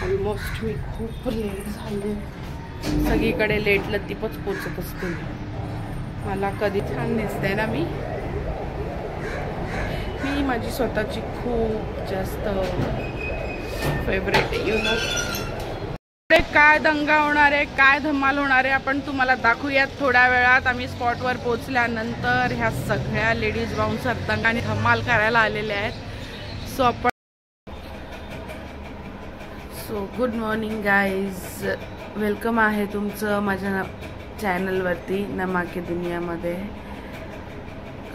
Almost मी खूप late झाले. सगळीकडे लेट लतीपच पोचत असते. मला कधी छान दिसते ना मी माझी स्वतःची खूप जास्त फेवरेट आहे. यू नो काय दंगा होणार आहे, काय धमाल होणार आहे आपण तुम्हाला दाखवूयात थोड्या वेळात. आम्ही स्पॉटवर पोहोचल्यानंतर ह्या सगळ्या लेडीज बाउन्सर दंगाने धमाल करायला आलेल्या आहेत. So good morning guys, welcome आहे तुमचं माझ्या चॅनलवरती नमाके दुनियामध्ये.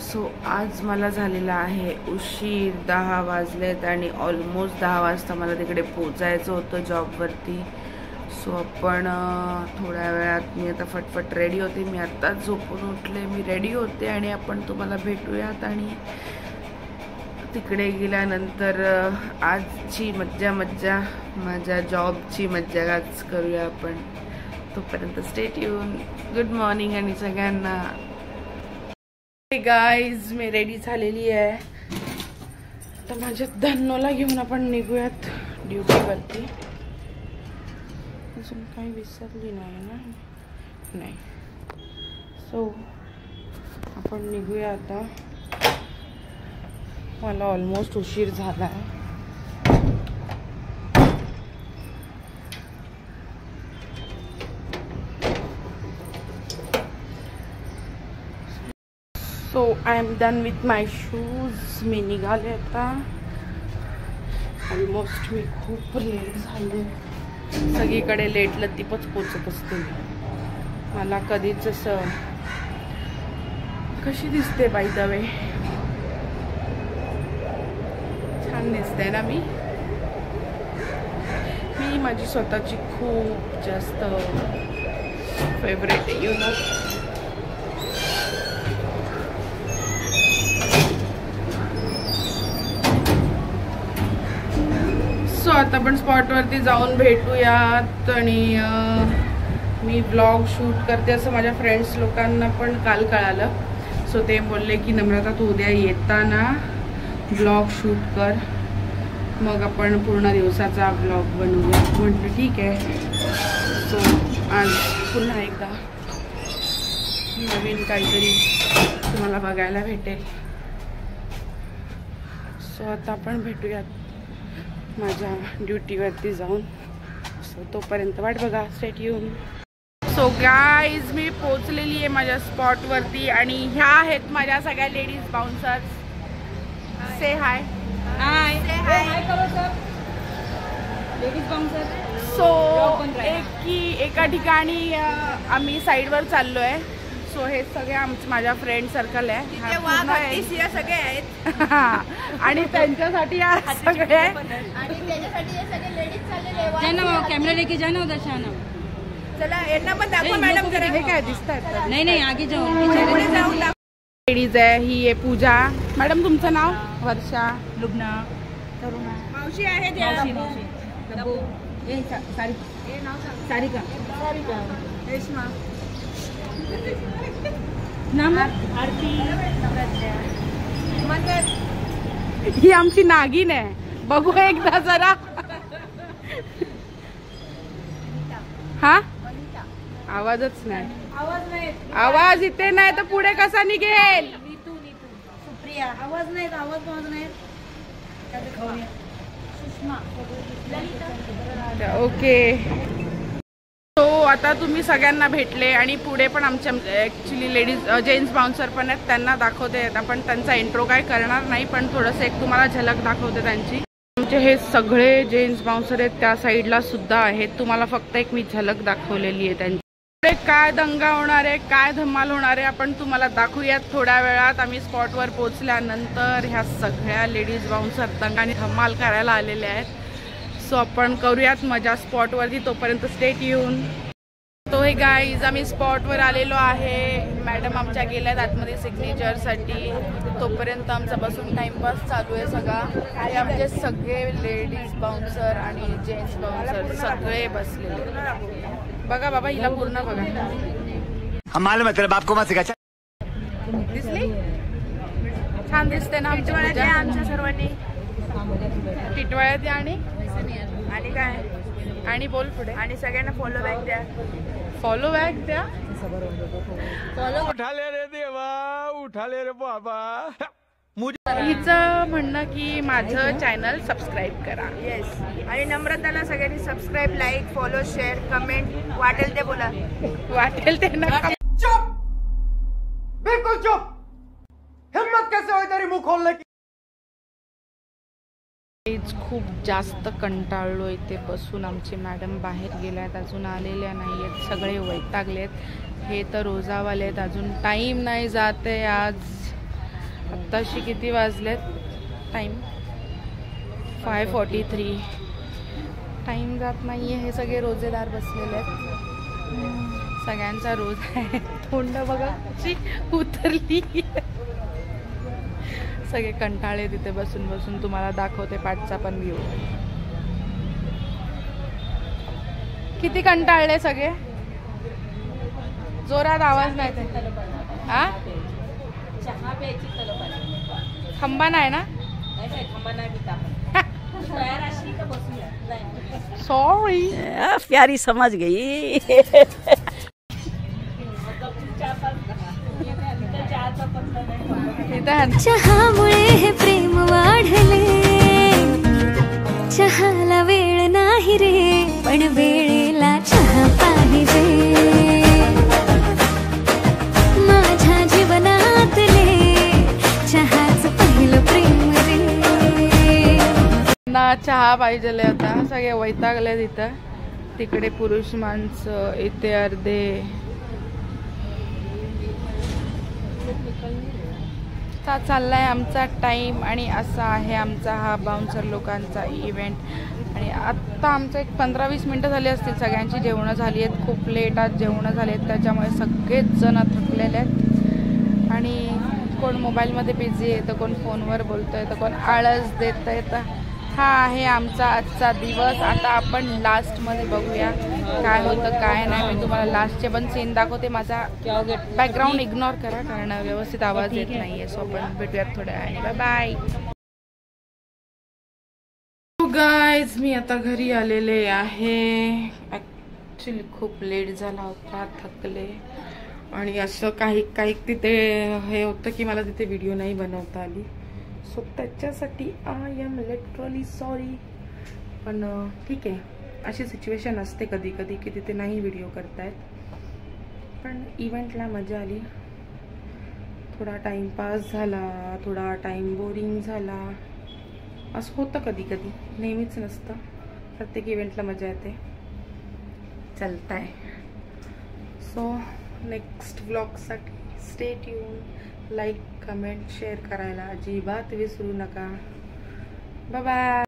सो आज मला झालेला आहे उशीर. 10 वाजलेत आणि ऑलमोस्ट 10 वाजता मला तिकडे पोचायचं होतं जॉबवरती. सो आपण थोड्या वेळात मी आता फटफट रेडी होते. मी आत्ताच झोपून उठले, मी रेडी होते आणि आपण तुम्हाला भेटूयात. आणि तिकडे गेल्यानंतर आजची मज्जा माझ्या जॉबची मज्जाच करूया आपण. तोपर्यंत स्टे ट्यून. गुड मॉर्निंग आणि सगळ्यांना. गाईज मी रेडी झालेली आहे. तर माझ्या धन्नोला घेऊन आपण निघूयात ड्युटीवरती. अजून काही विसरली नाही ना? नाही. सो आपण निघूया आता. मला ऑलमोस्ट उशीर झाला आहे. So I am done with my shoes. मी निघाले आता. ऑलमोस्ट मी खूप लेट झाले. सगळीकडे लेट लतीपच पोचत असते. मला कधीच असं कशी दिसते बाय द वे? छान दिसते ना मी माझी स्वतःची खूप जास्त फेवरेट आहे. यू नो सो आता आपण स्पॉटवरती जाऊन भेटूयात. आणि मी ब्लॉग शूट करते असं माझ्या फ्रेंड्स लोकांना पण काल कळालं. सो ते बोलले की नम्रता तू उद्या येताना ब्लॉग शूट कर, मग आपण पूर्ण दिवसाचा ब्लॉग बनवूया. म्हटलं ठीक आहे. सो आज पुन्हा एकदा नवीन काहीतरी तुम्हाला बघायला भेटेल. सो आता आपण भेटूयात माझ्या ड्युटीवरती जाऊन. सो तोपर्यंत वाट बघा. Stay tune. सो गाईज मी पोचलेली आहे माझ्या स्पॉटवरती आणि ह्या आहेत माझ्या सगळ्या लेडीज बाउन्सर्स. से हाय. हाय करो सर. Ladies bouncer. सो एका ठिकाणी आम्ही साईडवर चाललो आहे. सो हे सगळे माझ्या फ्रेंड सर्कल आहे. सगळे आहेत आणि त्यांच्यासाठी सगळे कॅमेरा लेके जाना उधर शाना. चला यांना पण दाखवा मॅडम. हे काय दिसतात? नाही आगे जाऊन लेडीज आहे. ही आहे पूजा. मॅडम तुमचं नाव? वर्षा. लुबना. तरुणा. मावशी आहे. सारिका. रेश्मा. ही आमची नागिन आहे. बघू एकदा जरा. हा आवाजच नाही. आवाज इथे नाही तर पुढे कसा निघेल? सुप्रिया. आवाज नाही. ओके. सो आता तुम्ही सगळ्यांना भेटले आणि पुढे पण आमच्या ॲक्च्युली लेडीज जेंट्स बाउन्सर पण आहेत. त्यांना दाखवते. आपण त्यांचा इंट्रो काय करणार नाही, पण थोडंसं एक तुम्हाला झलक दाखवते त्यांची. आमचे हे सगळे जेंट्स बाउन्सर आहेत त्या साईडला सुद्धा आहेत. तुम्हाला फक्त एक मी झलक दाखवलेली आहे त्यांची. काय दंगा होणार आहे, काय धमाल होणार आहे आपण तुम्हाला दाखवूयात थोड्या वेळात. आम्ही स्पॉटवर पोहोचल्यानंतर ह्या सगळ्या लेडीज बाउन्सर दंगाने धमाल करायला आलेल्या आहेत. सो आपण करूयात मजा स्पॉटवरती. तोपर्यंत स्टे ट्यून. तो हे गाईज आम्ही स्पॉटवर आलेलो आहे. मॅडम आमच्या गेल्यात आतमध्ये सिग्नेचरसाठी. तोपर्यंत आमचा बसून टाइमपास चालू आहे सगळा. हे आमचे सगळे लेडीज बाउन्सर आणि जेंट्स बाउन्सर सगळे बसलेले. बघा बाबा हिला पूर्ण बघा. दिसली? छान दिसते ना आमच्या सर्वांनी. टिटवाळ्यात आणि काय आणि बोल पुढे. आणि सगळ्यांना फॉलो बॅक द्या. फॉलो बॅक द्या. उठाले रे देवा, उठाले रे बाबा. हिचं म्हणणं की माझं चॅनल सबस्क्राईब करा. येस. आणि नम्रताला सगळ्यांनी subscribe, like, follow, share, comment वाटेल ते बोला. वाटेल ते नका. चुप, बिल्कुल चुप. हिम्मत कैसे हो तेरी मुंह खोलने की. खूप जास्त कंटाळलो इथे बसून. आमचे मॅडम बाहेर गेल्यात, अजून आलेल्या नाही आहेत, सगळे वैतागलेत. हे तर रोजावाले आहेत, अजून टाईम नाही जाते. आज आत्ताशी किती वाजलेत? टाईम 5:43. टाईम जात नाही आहे. हे सगळे रोजेदार बसलेले आहेत. सगळ्यांचा रोज आहे. तोंड बघा कशी उतरली. सगळे कंटाळे तिथे बसून बसून. तुम्हाला दाखवते पाठचा पण व्ह्यू. किती कंटाळले सगळे. जोरात आवाज नाही ते. आ चहा प्यायची तलब आली. खंबा नाही ना. खंबा नाही पिता. तयार असली का बसूया. सॉरी. प्यारी समझ गई. चहामुळे हे प्रेम वाढले. चहाला वेळ नाही रे, पण वेळेला चहा पाहिजे. माझ्या जीवनातले चहाच पहिलं प्रेम रे. ना चहा पाहिजे. आता सगळे वैतागले तिथं. तिकडे पुरुष माणसं, इथे अर्धे. चाललाय आमचा टाइम. आणि असा आहे आमचा हा बाउन्सर लोकांचा इव्हेंट. आणि आत्ता आमचं एक 15-20 मिनटं झाली असतील. सगळ्यांची जेवणं झाली आहेत. खूप लेट आज जेवणं झाली आहेत, त्याच्यामुळे सगळेच जण थकलेले आहेत. आणि कोण मोबाईलमध्ये बिझी आहे, तर कोण फोनवर बोलतो आहे, तर कोण आळस देत आहे. तर हा आहे आमचा आजचा दिवस. आता आपण लास्टमध्ये बघूया काय होतं काय नाही. मी तुम्हाला लास्टचे पण सीन दाखवते. माझा बॅकग्राऊंड इग्नोर करा, कारण व्यवस्थित आवाज येत नाही आहे. सो आपण भेटूयात थोड्या वेळाने. Bye bye guys. मी आता घरी आलेले आहे. ॲक्च्युली खूप लेट झाला होता, थकले. आणि असं काही काही तिथे हे होतं की मला तिथे व्हिडिओ नाही बनवता आली. सो त्याच्यासाठी आय एम लिटरली सॉरी. पण ठीक आहे, अशी सिच्युएशन असते कधी कधी की तिथे नाही व्हिडिओ करतायत. पण इव्हेंटला मजा आली. थोडा टाईमपास झाला, थोडा टाईम बोरिंग झाला. असं होतं कधी कधी, नेहमीच नसतं. प्रत्येक इव्हेंटला मजा येते. चलत आहे. सो नेक्स्ट व्लॉगसाठी stay tuned. Like, comment, share करायला अजिबात विसरू नका. Bye bye.